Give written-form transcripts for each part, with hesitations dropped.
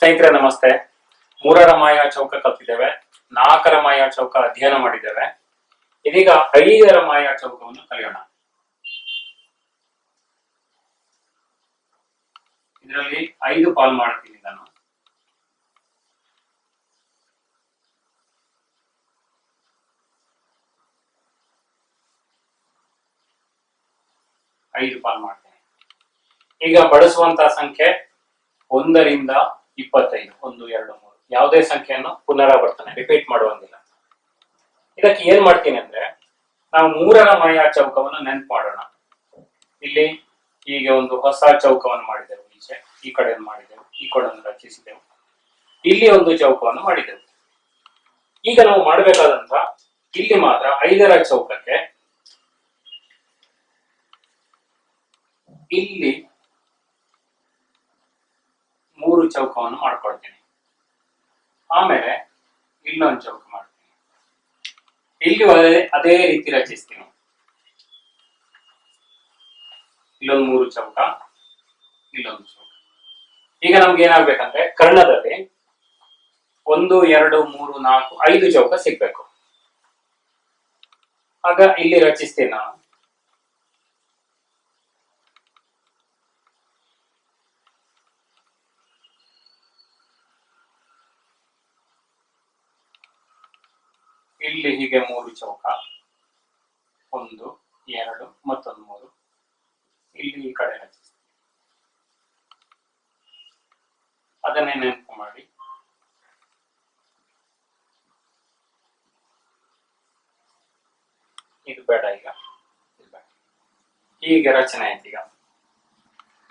ಸ್ನೇಹಿತರೆ ನಮಸ್ತೆ. 3ರ ಮಾಯಾ ಚೌಕ ಕಲ್ತಿದ್ದೇವೆ, 4ರ ಮಾಯಾ ಚೌಕ ಅಧ್ಯಯನ ಮಾಡಿದ್ದೇವೆ. ಇದೀಗ 5ರ ಮಾಯಾ ಚೌಕವನ್ನು ಕಲಿಯೋಣ. ಇದರಲ್ಲಿ 5 ಪಾಲ್ ಮಾಡ್ತೀನಿ ನಾನು. ಈಗ ಬಳಸುವಂತಹ ಸಂಖ್ಯೆ 1 ರಿಂದ 25, 1, 2, 3 ಯಾವುದೇ ಸಂಖ್ಯೆಯನ್ನು ಪುನರಾವರ್ತನೆ ರಿಪೀಟ್ ಮಾಡುವಂಗಿಲ್ಲ. ಇದಕ್ಕೆ ಏನ್ ಮಾಡ್ತೀನಿ ಅಂದ್ರೆ, ನಾವು 3ರ ಮಾಯಾ ಚೌಕವನ್ನು ನೆನಪು ಮಾಡೋಣ. ಇಲ್ಲಿ ಹೀಗೆ ಒಂದು ಹೊಸ ಚೌಕವನ್ನು ಮಾಡಿದೆವು, ಈಚೆ ಈ ಕಡೆ ಮಾಡಿದೆವು, ಈ ಕಡೆ ರಚಿಸಿದೆವು, ಇಲ್ಲಿ ಒಂದು ಚೌಕವನ್ನು ಮಾಡಿದೆವು. ಈಗ ನಾವು ಮಾಡಬೇಕಾದಂತ ಇಲ್ಲಿ ಮಾತ್ರ 5ರ ಚೌಕಕ್ಕೆ ಇಲ್ಲಿ 3 ಚೌಕವನ್ನು ಮಾಡ್ಕೊಳ್ತೀನಿ. ಆಮೇಲೆ ಇಲ್ಲೊಂದು ಚೌಕ ಮಾಡ್ತೀನಿ, ಇಲ್ಲಿ ಅದೇ ರೀತಿ ರಚಿಸ್ತೀನಿ. ಇಲ್ಲೊಂದು 3 ಚೌಕ, ಇಲ್ಲೊಂದು ಚೌಕ. ಈಗ ನಮ್ಗೆ ಏನಾಗ್ಬೇಕಂದ್ರೆ ಕರ್ಣದಲ್ಲಿ 1, 2, 3, 4, 5 ಚೌಕ ಸಿಗ್ಬೇಕು. ಆಗ ಇಲ್ಲಿ ರಚಿಸ್ತೀನಿ ನಾನು. ಇಲ್ಲಿ ಹೀಗೆ 3 ಚೌಕ, 1, 2 ಮತ್ತೊಂದು 3, ಇಲ್ಲಿ ಈ ಕಡೆ ರಚಿಸ್ತೀನಿ. ಅದನ್ನೇ ನೆನಪು ಮಾಡಿ. ಇದು ಬೇಡ, ಹೀಗೆ ರಚನೆ ಆಯ್ತು.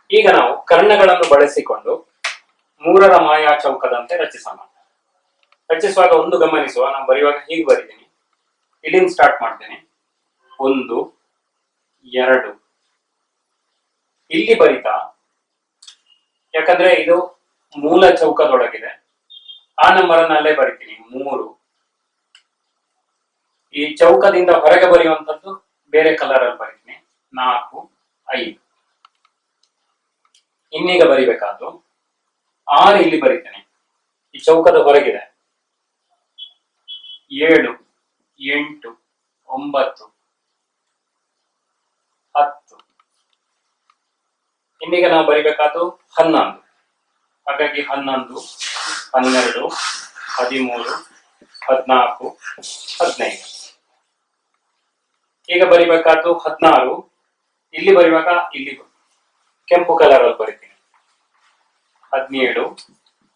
ಈಗ ನಾವು ಕರ್ಣಗಳನ್ನು ಬಳಸಿಕೊಂಡು 3ರ ಮಾಯಾ ಚೌಕದಂತೆ ರಚಿಸೋಣ. ರಚಿಸುವಾಗ ಒಂದು ಗಮನಿಸುವ, ನಾನು ಬರೆಯುವಾಗ ಹೀಗೆ ಬರೀತೀನಿ, ಇಲ್ಲಿಂದ ಸ್ಟಾರ್ಟ್ ಮಾಡ್ತೇನೆ. 1, 2 ಇಲ್ಲಿ ಬರಿತಾ, ಯಾಕಂದ್ರೆ ಇದು ಮೂಲ ಚೌಕದೊಳಗಿದೆ, ಆ ನಂಬರ್ ಅನ್ನ ಅಲ್ಲೇ ಬರಿತೀನಿ. 3 ಈ ಚೌಕದಿಂದ ಹೊರಗೆ ಬರೆಯುವಂತದ್ದು ಬೇರೆ ಕಲರ್ ಅಲ್ಲಿ ಬರೀತೀನಿ. 4, 5 ಇನ್ನೀಗ ಬರಿಬೇಕಾದ್ದು 6 ಇಲ್ಲಿ ಬರೀತೇನೆ, ಈ ಚೌಕದ ಹೊರಗಿದೆ. 7, 8, 9, 10 ಇನ್ನೀಗ ನಾವು ಬರಿಬೇಕಾದ್ದು 11. ಹಾಗಾಗಿ 11, 12, 13, 14, 15. ಈಗ ಬರಿಬೇಕಾದ್ದು 16. ಇಲ್ಲಿ ಬರಿವಾಗ ಇಲ್ಲಿ ಕೆಂಪು ಕಲರ್ ಅಲ್ಲಿ ಬರಿತೀನಿ. 17,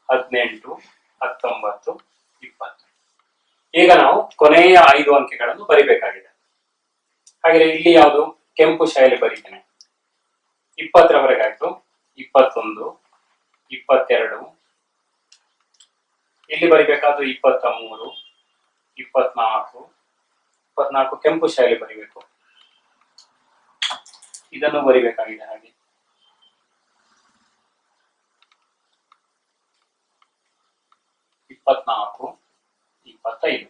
18, 19, 20. ಈಗ ನಾವು ಕೊನೆಯ 5 ಅಂಕೆಗಳನ್ನು ಬರಿಬೇಕಾಗಿದೆ. ಹಾಗೆ ಇಲ್ಲಿ ಯಾವುದು ಕೆಂಪು ಶಾಯಿಲಿ ಬರೀತೇನೆ. 20ರವರೆಗೆ ಆಯ್ತು. 21, 22 ಇಲ್ಲಿ ಬರಿಬೇಕಾದ್ರು 23, 24, 24 ಕೆಂಪು ಶಾಯಿಲಿ ಬರಿಬೇಕು. ಇದನ್ನು ಬರಿಬೇಕಾಗಿದೆ. ಹಾಗೆ 24, 25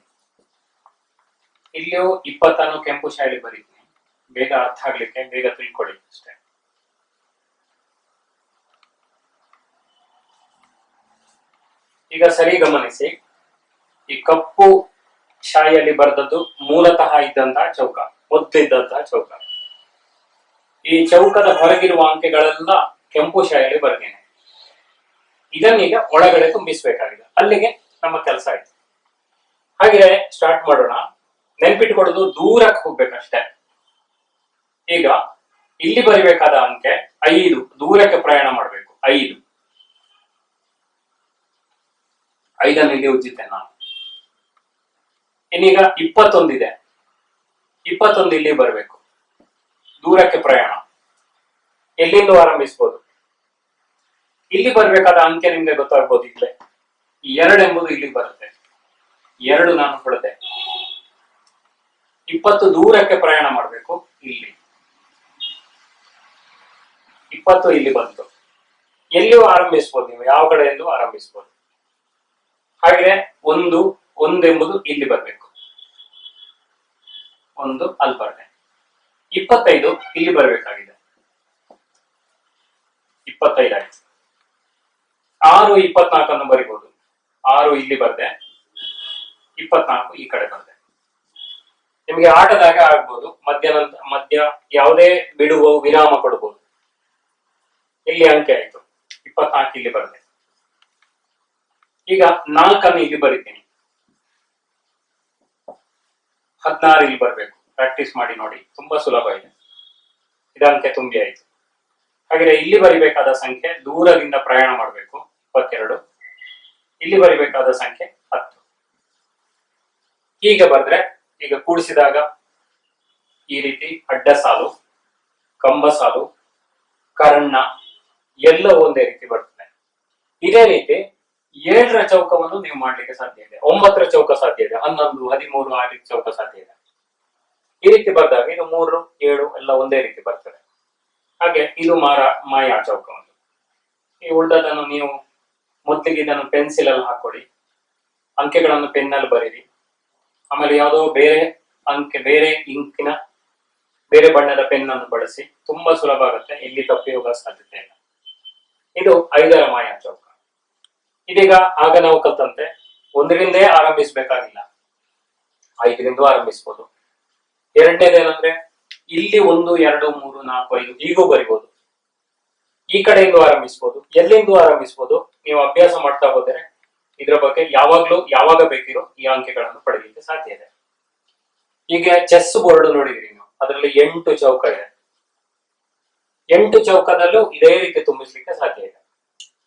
ಇಲ್ಲಿಯೂ 20 ಕೆಂಪು ಶಾಯಿಲಿ ಬರೀತೀನಿ, ಬೇಗ ಅರ್ಥ ಆಗ್ಲಿಕ್ಕೆ, ಬೇಗ ತಿಳ್ಕೊಳ್ಳಿ ಅಷ್ಟೇ. ಈಗ ಸರಿ ಗಮನಿಸಿ, ಈ ಕಪ್ಪು ಶಾಯಿಯಲ್ಲಿ ಬರೆದದ್ದು ಮೂಲತಃ ಇದ್ದಂತಹ ಚೌಕ, ಮೊದಲಿದ್ದಂತಹ ಚೌಕ. ಈ ಚೌಕದ ಹೊರಗಿರುವ ಅಂಕೆಗಳೆಲ್ಲ ಕೆಂಪು ಶಾಯಿಯಲ್ಲಿ ಬರೆದೇನೆ. ಇದನ್ನೀಗ ಒಳಗಡೆ ತುಂಬಿಸಬೇಕಾಗಿದೆ. ಅಲ್ಲಿಗೆ ನಮ್ಮ ಕೆಲಸ ಆಯ್ತು. ಹಾಗೆ ಸ್ಟಾರ್ಟ್ ಮಾಡೋಣ. ನೆನ್ಪಿಟ್ಕೊಡೋದು ದೂರಕ್ಕೆ ಹೋಗ್ಬೇಕಷ್ಟೇ. ಈಗ ಇಲ್ಲಿ ಬರಿಬೇಕಾದ ಅಂಕೆ 5, ದೂರಕ್ಕೆ ಪ್ರಯಾಣ ಮಾಡಬೇಕು. 5 5ಅನ್ನು ಇಲ್ಲಿ ಉಜ್ಜಿತೇನೆ ನಾನು. ಇನ್ನೀಗ 21 ಇದೆ, 21 ಇಲ್ಲಿ ಬರಬೇಕು, ದೂರಕ್ಕೆ ಪ್ರಯಾಣ. ಎಲ್ಲಿಂದ ಆರಂಭಿಸಬಹುದು? ಇಲ್ಲಿ ಬರ್ಬೇಕಾದ ಅಂಕೆ ನಿಮ್ಗೆ ಗೊತ್ತಾಗ್ಬೋದು. ಇಲ್ಲೇ 2 ಎಂಬುದು ಇಲ್ಲಿ ಬರುತ್ತೆ. 2 ನಾನು ಹೊಡೆದೆ. 20 ದೂರಕ್ಕೆ ಪ್ರಯಾಣ ಮಾಡಬೇಕು. ಇಲ್ಲಿ 20 ಇಲ್ಲಿ ಬಂತು. ಎಲ್ಲಿಯೂ ಆರಂಭಿಸಬಹುದು, ನೀವು ಯಾವ ಕಡೆಯಲ್ಲೂ ಆರಂಭಿಸಬಹುದು. ಹಾಗೆ 1 ಎಂಬುದು ಇಲ್ಲಿ ಬರಬೇಕು. 1 ಅಲ್ಲಿ ಬರದೆ. 25 ಇಲ್ಲಿ ಬರಬೇಕಾಗಿದೆ. 25 ಆಯ್ತು. 6 24 ಬರಿಬಹುದು. 6 ಇಲ್ಲಿ ಬರ್ದೆ, 24 ಈ ಕಡೆ ಬರ್ದೆ. ನಿಮಗೆ ಆಟದಾಗ ಆಗ್ಬೋದು, ಮಧ್ಯ ಯಾವುದೇ ಬಿಡುವ ವಿರಾಮ ಕೊಡಬಹುದು. ಇಲ್ಲಿ ಅಂಕೆ ಆಯ್ತು, 24 ಇಲ್ಲಿ ಬರ್ದೆ. ಈಗ 4 ಇಲ್ಲಿ ಬರಿತೀನಿ, 16 ಇಲ್ಲಿ ಬರ್ಬೇಕು. ಪ್ರಾಕ್ಟೀಸ್ ಮಾಡಿ ನೋಡಿ, ತುಂಬಾ ಸುಲಭ ಇದೆ. ಇದು ಅಂಕೆ ತುಂಬಿ ಆಯ್ತು. ಹಾಗೆ ಇಲ್ಲಿ ಬರಿಬೇಕಾದ ಸಂಖ್ಯೆ ದೂರದಿಂದ ಪ್ರಯಾಣ ಮಾಡಬೇಕು, 22. ಇಲ್ಲಿ ಬರಿಬೇಕಾದ ಸಂಖ್ಯೆ 10. ಹೀಗೆ ಬರ್ದ್ರೆ ಈಗ ಕೂಡಿಸಿದಾಗ ಈ ರೀತಿ ಅಡ್ಡ ಸಾಲು, ಕಂಬ ಸಾಲು, ಕರ್ಣ ಎಲ್ಲ ಒಂದೇ ರೀತಿ ಬರ್ತದೆ. ಇದೇ ರೀತಿ 7ರ ಚೌಕವನ್ನು ನೀವು ಮಾಡ್ಲಿಕ್ಕೆ ಸಾಧ್ಯ ಇದೆ, 9ರ ಚೌಕ ಸಾಧ್ಯ ಇದೆ, 11, 13 ಆ ರೀತಿ ಚೌಕ ಸಾಧ್ಯ ಇದೆ. ಈ ರೀತಿ ಬರ್ದಾಗ ಇದು 3, 7 ಎಲ್ಲ ಒಂದೇ ರೀತಿ ಬರ್ತದೆ. ಹಾಗೆ ಇದು ಮಾಯಾ ಚೌಕ ಒಂದು. ಈ ಉಳಿದದನ್ನು ನೀವು ಮೊದಲಿಗೆ ಇದನ್ನು ಪೆನ್ಸಿಲ್ ಅಲ್ಲಿ ಹಾಕೊಳ್ಳಿ, ಅಂಕೆಗಳನ್ನು ಪೆನ್ನಲ್ಲಿ ಬರೀರಿ. ಆಮೇಲೆ ಯಾವುದೋ ಬೇರೆ ಅಂಕೆ, ಬೇರೆ ಇಂಕಿನ ಬೇರೆ ಬಣ್ಣದ ಪೆನ್ ಅನ್ನು ಬಳಸಿ. ತುಂಬಾ ಸುಲಭ ಆಗುತ್ತೆ, ಇಲ್ಲಿ ತಪ್ಪಿ ಹೋಗೋ ಸಾಧ್ಯತೆ ಇಲ್ಲ. ಇದು 5ರ ಮಾಯಾ ಚೌಕ. ಇದೀಗ ಆಗ ನಾವು ಕಲ್ತಂತೆ 1ರಿಂದೇ ಆರಂಭಿಸಬೇಕಾಗಿಲ್ಲ, 5ರಿಂದ ಆರಂಭಿಸಬಹುದು. ಎರಡನೇದೇನಂದ್ರೆ ಇಲ್ಲಿ 1, 2, 3, 4, 5 ಹೀಗೂ ಬರಿಬಹುದು. ಈ ಕಡೆಯಿಂದ ಆರಂಭಿಸಬಹುದು, ಎಲ್ಲಿಂದ ಆರಂಭಿಸಬಹುದು. ನೀವು ಅಭ್ಯಾಸ ಮಾಡ್ತಾ ಹೋದರೆ ಇದರ ಬಗ್ಗೆ ಯಾವಾಗ ಬೇಕಿರೋ ಈ ಅಂಕೆಗಳನ್ನು ಪಡೆಯಲಿಕ್ಕೆ ಸಾಧ್ಯ ಇದೆ. ಈಗ ಚೆಸ್ ಬೋರ್ಡ್ ನೋಡಿದ್ರಿ ನೀವು, ಅದರಲ್ಲಿ 8 ಚೌಕ ಇದೆ. 8 ಚೌಕದಲ್ಲೂ ಇದೇ ರೀತಿ ತುಂಬಿಸ್ಲಿಕ್ಕೆ ಸಾಧ್ಯ ಇದೆ.